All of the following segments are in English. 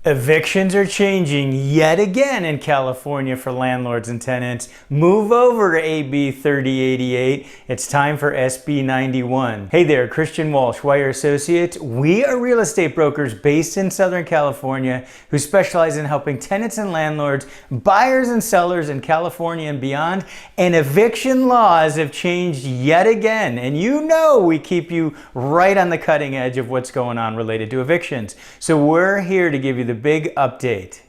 Evictions are changing yet again in California for landlords and tenants. Move over to AB 3088. It's time for SB 91. Hey there, Christian Walsh, Wire Associates. We are real estate brokers based in Southern California who specialize in helping tenants and landlords, buyers and sellers in California and beyond. And eviction laws have changed yet again. And you know we keep you right on the cutting edge of what's going on related to evictions. So we're here to give you the big update.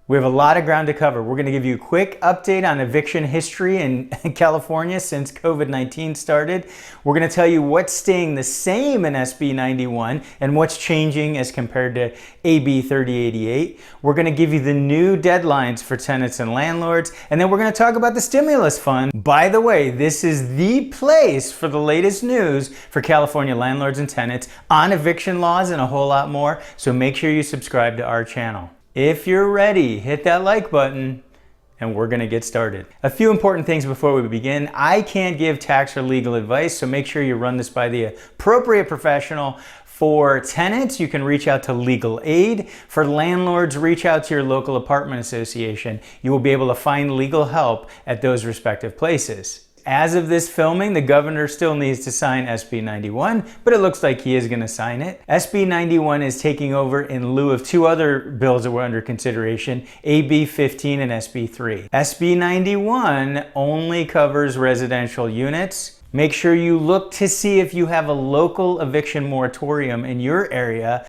We have a lot of ground to cover. We're going to give you a quick update on eviction history in California since COVID-19 started. We're going to tell you what's staying the same in SB 91 and what's changing as compared to AB 3088. We're going to give you the new deadlines for tenants and landlords, and then we're going to talk about the stimulus fund. By the way, this is the place for the latest news for California landlords and tenants on eviction laws and a whole lot more, so make sure you subscribe to our channel. If you're ready, hit that like button and we're gonna get started. A few important things before we begin. I can't give tax or legal advice, so make sure you run this by the appropriate professional. For tenants, you can reach out to legal aid. For landlords, reach out to your local apartment association. You will be able to find legal help at those respective places. As of this filming, the governor still needs to sign SB 91, but it looks like he is going to sign it. SB 91 is taking over in lieu of two other bills that were under consideration, AB 15 and SB 3. SB 91 only covers residential units. Make sure you look to see if you have a local eviction moratorium in your area.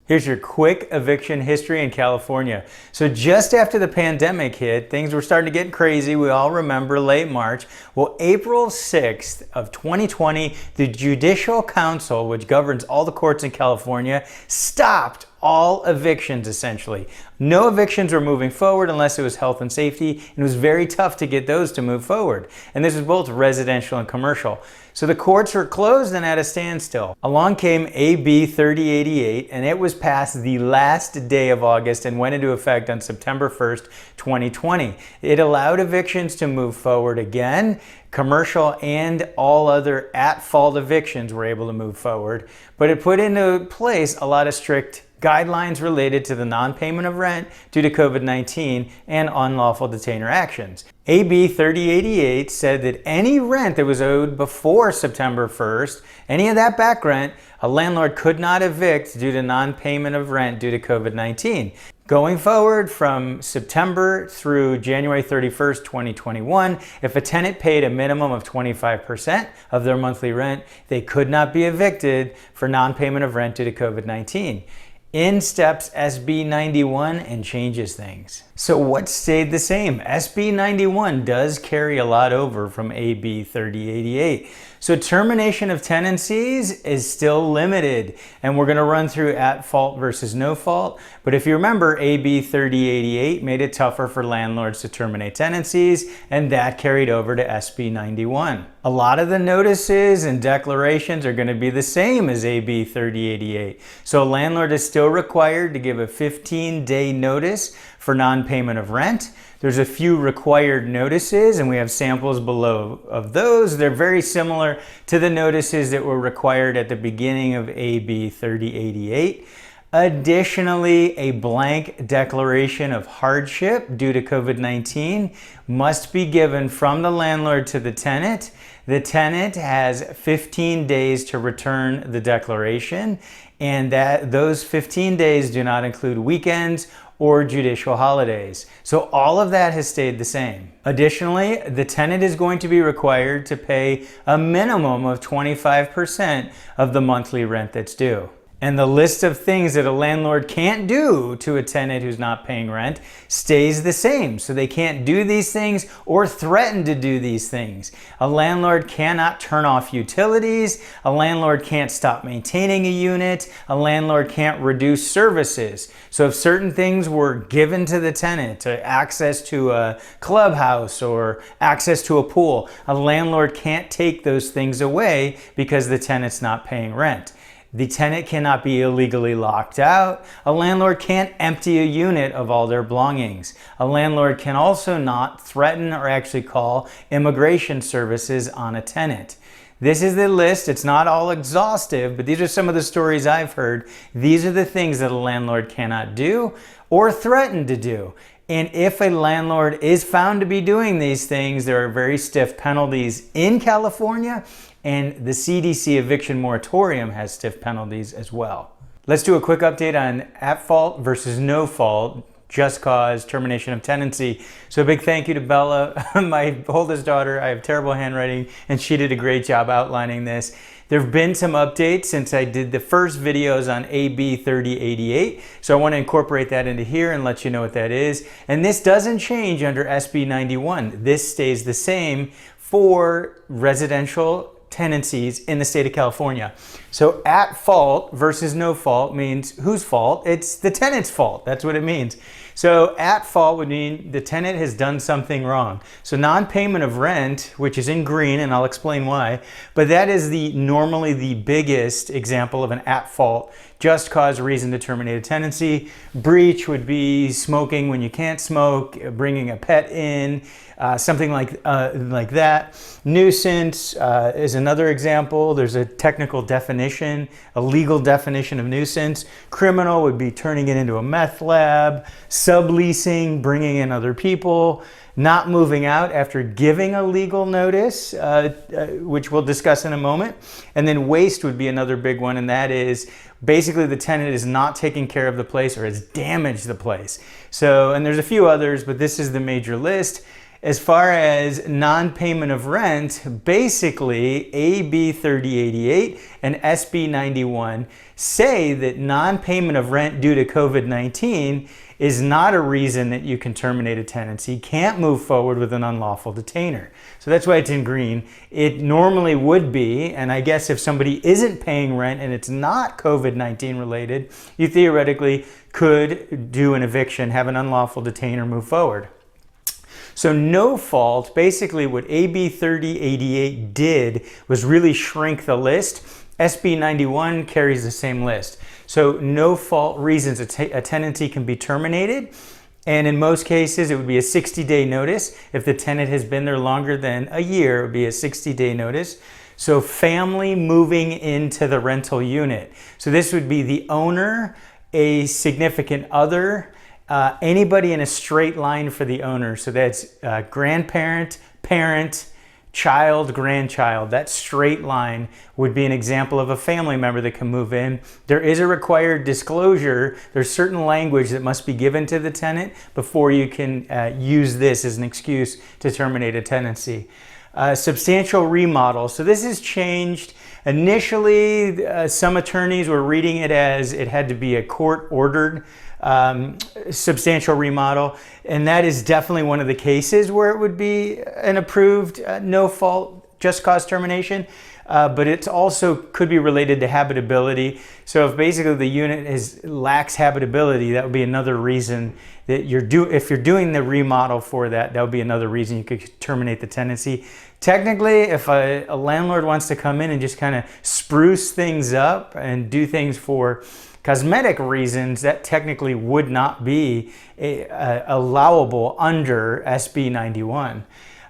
Here's your quick eviction history in California. So just after the pandemic hit, things were starting to get crazy. We all remember late March. Well, April 6th of 2020, the Judicial Council, which governs all the courts in California, stopped all evictions essentially. No evictions were moving forward unless it was health and safety, and it was very tough to get those to move forward. And this is both residential and commercial. So the courts were closed and at a standstill. Along came AB 3088, and it was passed the last day of August and went into effect on September 1st, 2020. It allowed evictions to move forward again. Commercial and all other at-fault evictions were able to move forward, but it put into place a lot of strict guidelines related to the non-payment of rent due to COVID-19 and unlawful detainer actions. AB 3088 said that any rent that was owed before September 1st, any of that back rent, a landlord could not evict due to non-payment of rent due to COVID-19. Going forward from September through January 31st, 2021, if a tenant paid a minimum of 25% of their monthly rent, they could not be evicted for non-payment of rent due to COVID-19. In steps SB 91 and changes things. So what stayed the same? SB 91 does carry a lot over from AB 3088. So termination of tenancies is still limited, and we're going to run through at fault versus no fault. But if you remember, AB 3088 made it tougher for landlords to terminate tenancies, and that carried over to SB 91. A lot of the notices and declarations are going to be the same as AB 3088. So a landlord is still required to give a 15-day notice for non-payment of rent. There's a few required notices, and we have samples below of those. They're very similar to the notices that were required at the beginning of AB 3088. Additionally, a blank declaration of hardship due to COVID-19 must be given from the landlord to the tenant. The tenant has 15 days to return the declaration, and those 15 days do not include weekends or judicial holidays. So all of that has stayed the same. Additionally, the tenant is going to be required to pay a minimum of 25% of the monthly rent that's due. And the list of things that a landlord can't do to a tenant who's not paying rent stays the same. So they can't do these things or threaten to do these things. A landlord cannot turn off utilities. A landlord can't stop maintaining a unit. A landlord can't reduce services. So if certain things were given to the tenant, access to a clubhouse or access to a pool, a landlord can't take those things away because the tenant's not paying rent. The tenant cannot be illegally locked out. A landlord can't empty a unit of all their belongings. A landlord can also not threaten or actually call immigration services on a tenant. This is the list. It's not all exhaustive, but these are some of the stories I've heard. These are the things that a landlord cannot do or threaten to do. And if a landlord is found to be doing these things, there are very stiff penalties in California, and the CDC eviction moratorium has stiff penalties as well. Let's do a quick update on at fault versus no fault, just cause, termination of tenancy. So a big thank you to Bella, my oldest daughter. I have terrible handwriting, and she did a great job outlining this. There have been some updates since I did the first videos on AB 3088. So I want to incorporate that into here and let you know what that is. And this doesn't change under SB 91. This stays the same for residential tenancies in the state of California. So at fault versus no fault means whose fault? It's the tenant's fault. That's what it means. So at fault would mean the tenant has done something wrong. So non-payment of rent, which is in green, and I'll explain why, but that is normally the biggest example of an at fault just cause reason to terminate a tenancy. Breach would be smoking when you can't smoke, bringing a pet in, something like that. Nuisance is another example. There's a technical definition, a legal definition of nuisance. Criminal would be turning it into a meth lab. Subleasing, bringing in other people. Not moving out after giving a legal notice, which we'll discuss in a moment. And then waste would be another big one, and that is basically the tenant is not taking care of the place or has damaged the place. So, and there's a few others, but this is the major list. As far as non-payment of rent, basically AB 3088 and SB 91 say that non-payment of rent due to COVID-19 is not a reason that you can terminate a tenancy, can't move forward with an unlawful detainer. So that's why it's in green. It normally would be, and I guess if somebody isn't paying rent and it's not COVID-19 related, you theoretically could do an eviction, have an unlawful detainer, move forward. So no fault, basically what AB 3088 did was really shrink the list. SB 91 carries the same list. So no fault reasons a tenancy can be terminated. And in most cases, it would be a 60-day notice. If the tenant has been there longer than a year, it would be a 60-day notice. So family moving into the rental unit. So this would be the owner, a significant other, anybody in a straight line for the owner. So that's grandparent, parent, child, grandchild. That straight line would be an example of a family member that can move in. There is a required disclosure. There's certain language that must be given to the tenant before you can use this as an excuse to terminate a tenancy. Substantial remodel. So this has changed. Initially, some attorneys were reading it as it had to be a court-ordered substantial remodel, and that is definitely one of the cases where it would be an approved no fault just cause termination, but it also could be related to habitability. So if basically the unit lacks habitability, that would be another reason that if you're doing the remodel for that, that would be another reason you could terminate the tenancy. Technically, if a landlord wants to come in and just kind of spruce things up and do things for cosmetic reasons, that technically would not be allowable under SB 91.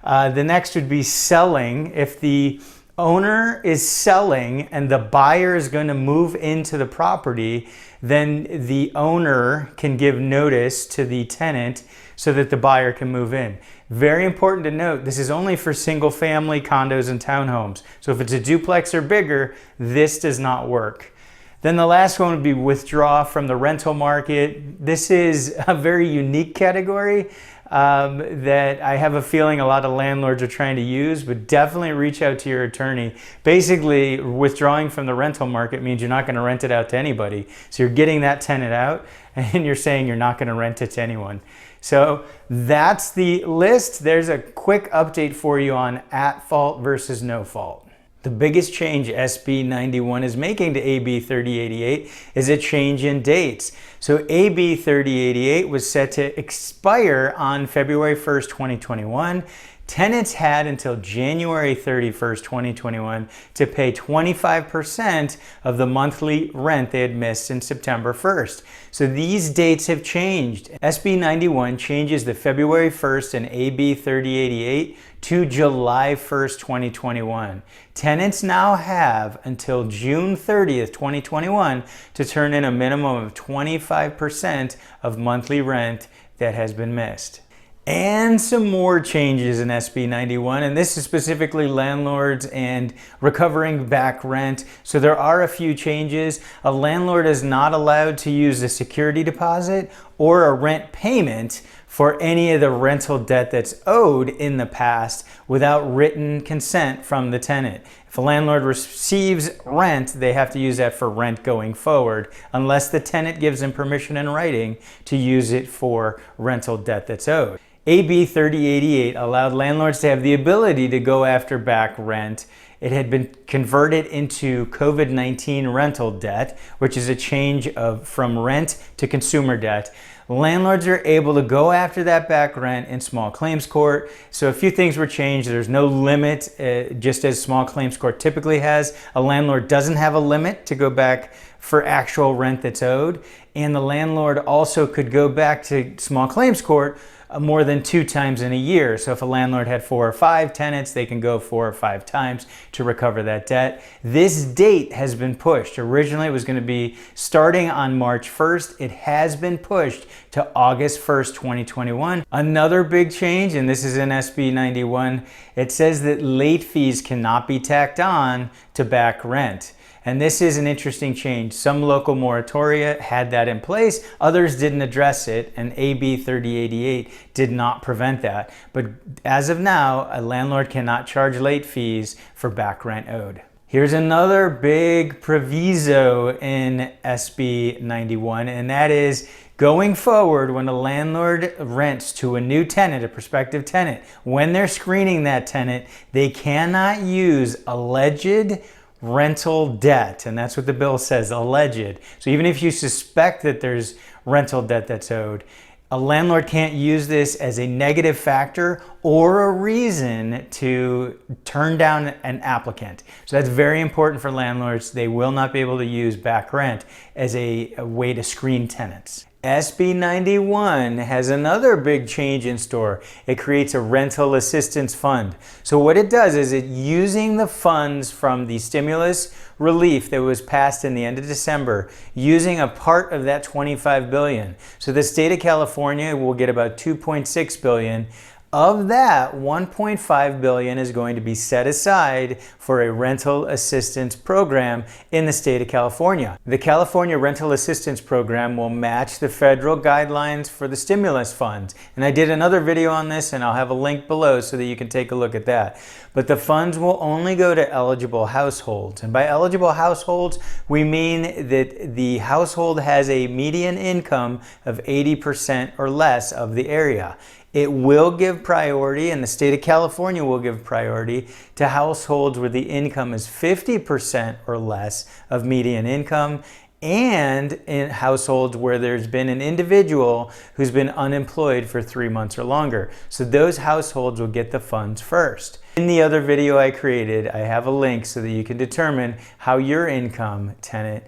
The next would be selling. If the owner is selling and the buyer is going to move into the property, then the owner can give notice to the tenant so that the buyer can move in. Very important to note, this is only for single family condos and townhomes. So if it's a duplex or bigger, this does not work. Then the last one would be withdraw from the rental market. This is a very unique category that I have a feeling a lot of landlords are trying to use, but definitely reach out to your attorney. Basically, withdrawing from the rental market means you're not going to rent it out to anybody. So you're getting that tenant out and you're saying you're not going to rent it to anyone. So that's the list. There's a quick update for you on at fault versus no fault. The biggest change SB 91 is making to AB 3088 is a change in dates. So AB 3088 was set to expire on February 1st, 2021. Tenants had until January 31st, 2021 to pay 25% of the monthly rent they had missed in September 1st. So these dates have changed. SB 91 changes the February 1st and AB 3088 to July 1st, 2021. Tenants now have until June 30th, 2021 to turn in a minimum of 25% of monthly rent that has been missed. And some more changes in SB 91, and this is specifically landlords and recovering back rent. So there are a few changes. A landlord is not allowed to use a security deposit or a rent payment for any of the rental debt that's owed in the past without written consent from the tenant. If a landlord receives rent, they have to use that for rent going forward, unless the tenant gives them permission in writing to use it for rental debt that's owed. AB 3088 allowed landlords to have the ability to go after back rent. It had been converted into COVID-19 rental debt, which is a change from rent to consumer debt. Landlords are able to go after that back rent in small claims court. So a few things were changed. There's no limit, just as small claims court typically has. A landlord doesn't have a limit to go back for actual rent that's owed. And the landlord also could go back to small claims court more than 2 times in a year. So if a landlord had 4 or 5 tenants, they can go 4 or 5 times to recover that debt. This date has been pushed. Originally, it was going to be starting on March 1st. It has been pushed to August 1st, 2021. Another big change, and this is in SB 91, it says that late fees cannot be tacked on to back rent. And this is an interesting change. Some local moratoria had that in place, others didn't address it, and AB 3088 did not prevent that. But as of now, a landlord cannot charge late fees for back rent owed. Here's another big proviso in SB 91, and that is going forward, when a landlord rents to a new tenant, a prospective tenant, when they're screening that tenant, they cannot use alleged rental debt, and that's what the bill says, alleged. So even if you suspect that there's rental debt that's owed, a landlord can't use this as a negative factor or a reason to turn down an applicant. So that's very important for landlords. They will not be able to use back rent as a way to screen tenants. SB 91 has another big change in store. It creates a rental assistance fund. So what it does is using the funds from the stimulus relief that was passed in the end of December, using a part of that $25 billion. So the state of California will get about $2.6 billion. Of that, $1.5 billion is going to be set aside for a rental assistance program in the state of California. The California Rental Assistance Program will match the federal guidelines for the stimulus funds. And I did another video on this, and I'll have a link below so that you can take a look at that. But the funds will only go to eligible households. And by eligible households, we mean that the household has a median income of 80% or less of the area. It will give priority, and the state of California will give priority to households where the income is 50% or less of median income, and in households where there's been an individual who's been unemployed for 3 months or longer. So those households will get the funds first. In the other video I created, I have a link so that you can determine how your income tenant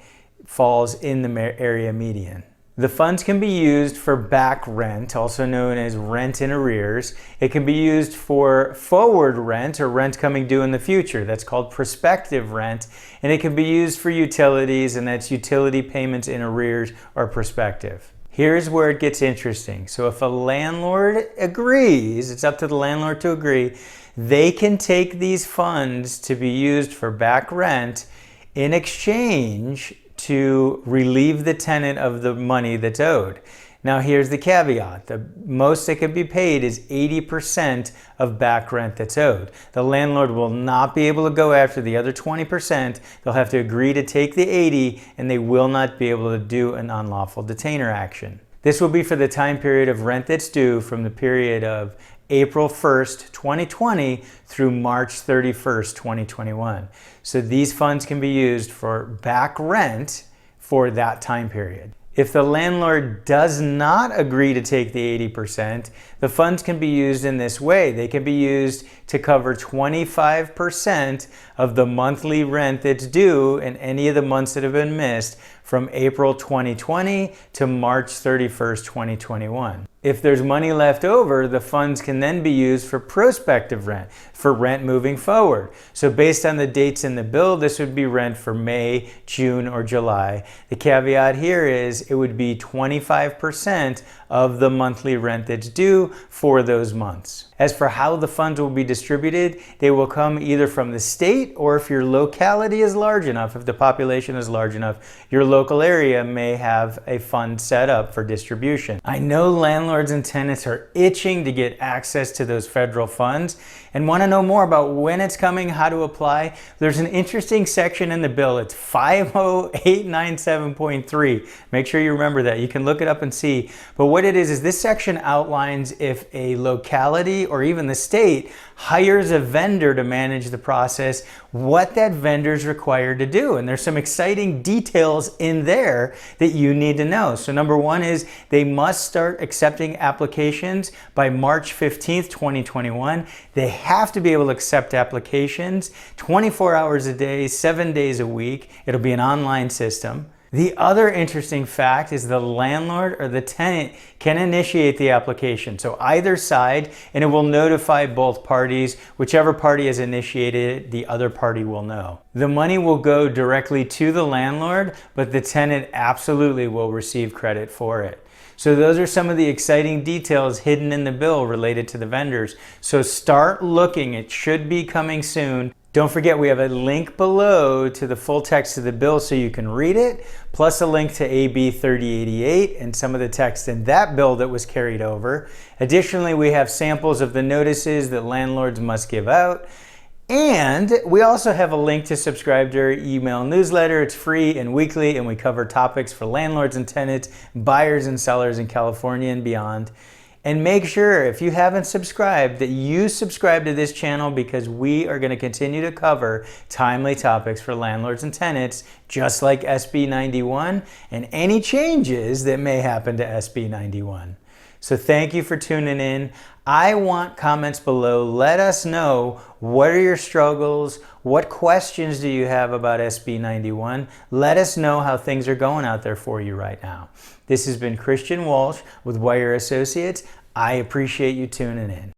falls in the area median. The funds can be used for back rent, also known as rent in arrears. It can be used for forward rent, or rent coming due in the future. That's called prospective rent. And it can be used for utilities, and that's utility payments in arrears or prospective. Here's where it gets interesting. So if a landlord agrees, it's up to the landlord to agree, they can take these funds to be used for back rent in exchange to relieve the tenant of the money that's owed. Now here's the caveat. The most that can be paid is 80% of back rent that's owed. The landlord will not be able to go after the other 20%. They'll have to agree to take the 80, and they will not be able to do an unlawful detainer action. This will be for the time period of rent that's due from the period of April 1st, 2020 through March 31st, 2021. So these funds can be used for back rent for that time period. If the landlord does not agree to take the 80%, the funds can be used in this way. They can be used to cover 25% of the monthly rent that's due in any of the months that have been missed from April 2020 to March 31st, 2021. If there's money left over, the funds can then be used for prospective rent, for rent moving forward. So based on the dates in the bill, this would be rent for May, June, or July. The caveat here is it would be 25% of the monthly rent that's due for those months. As for how the funds will be distributed, they will come either from the state, or if your locality is large enough, if the population is large enough, your local area may have a fund set up for distribution. I know landlords and tenants are itching to get access to those federal funds and want to know more about when it's coming, how to apply. There's an interesting section in the bill. It's 50897.3. Make sure you remember that. You can look it up and see. But what it is this section outlines if a locality or even the state hires a vendor to manage the process, what that vendor is required to do. And there's some exciting details in there that you need to know. So number one is they must start accepting applications by March 15th, 2021. They have to be able to accept applications 24 hours a day, 7 days a week. It'll be an online system. The other interesting fact is the landlord or the tenant can initiate the application. So either side, and it will notify both parties. Whichever party has initiated it, the other party will know. The money will go directly to the landlord, but the tenant absolutely will receive credit for it. So those are some of the exciting details hidden in the bill related to the vendors. So start looking. It should be coming soon. Don't forget, we have a link below to the full text of the bill so you can read it, plus a link to AB 3088 and some of the text in that bill that was carried over. Additionally, we have samples of the notices that landlords must give out. And we also have a link to subscribe to our email newsletter. It's free and weekly, and we cover topics for landlords and tenants, buyers and sellers in California and beyond. And make sure, if you haven't subscribed, that you subscribe to this channel, because we are going to continue to cover timely topics for landlords and tenants, just like SB 91 and any changes that may happen to SB 91. So thank you for tuning in. I want comments below. Let us know, what are your struggles? What questions do you have about SB 91? Let us know how things are going out there for you right now. This has been Christian Walsh with Wire Associates. I appreciate you tuning in.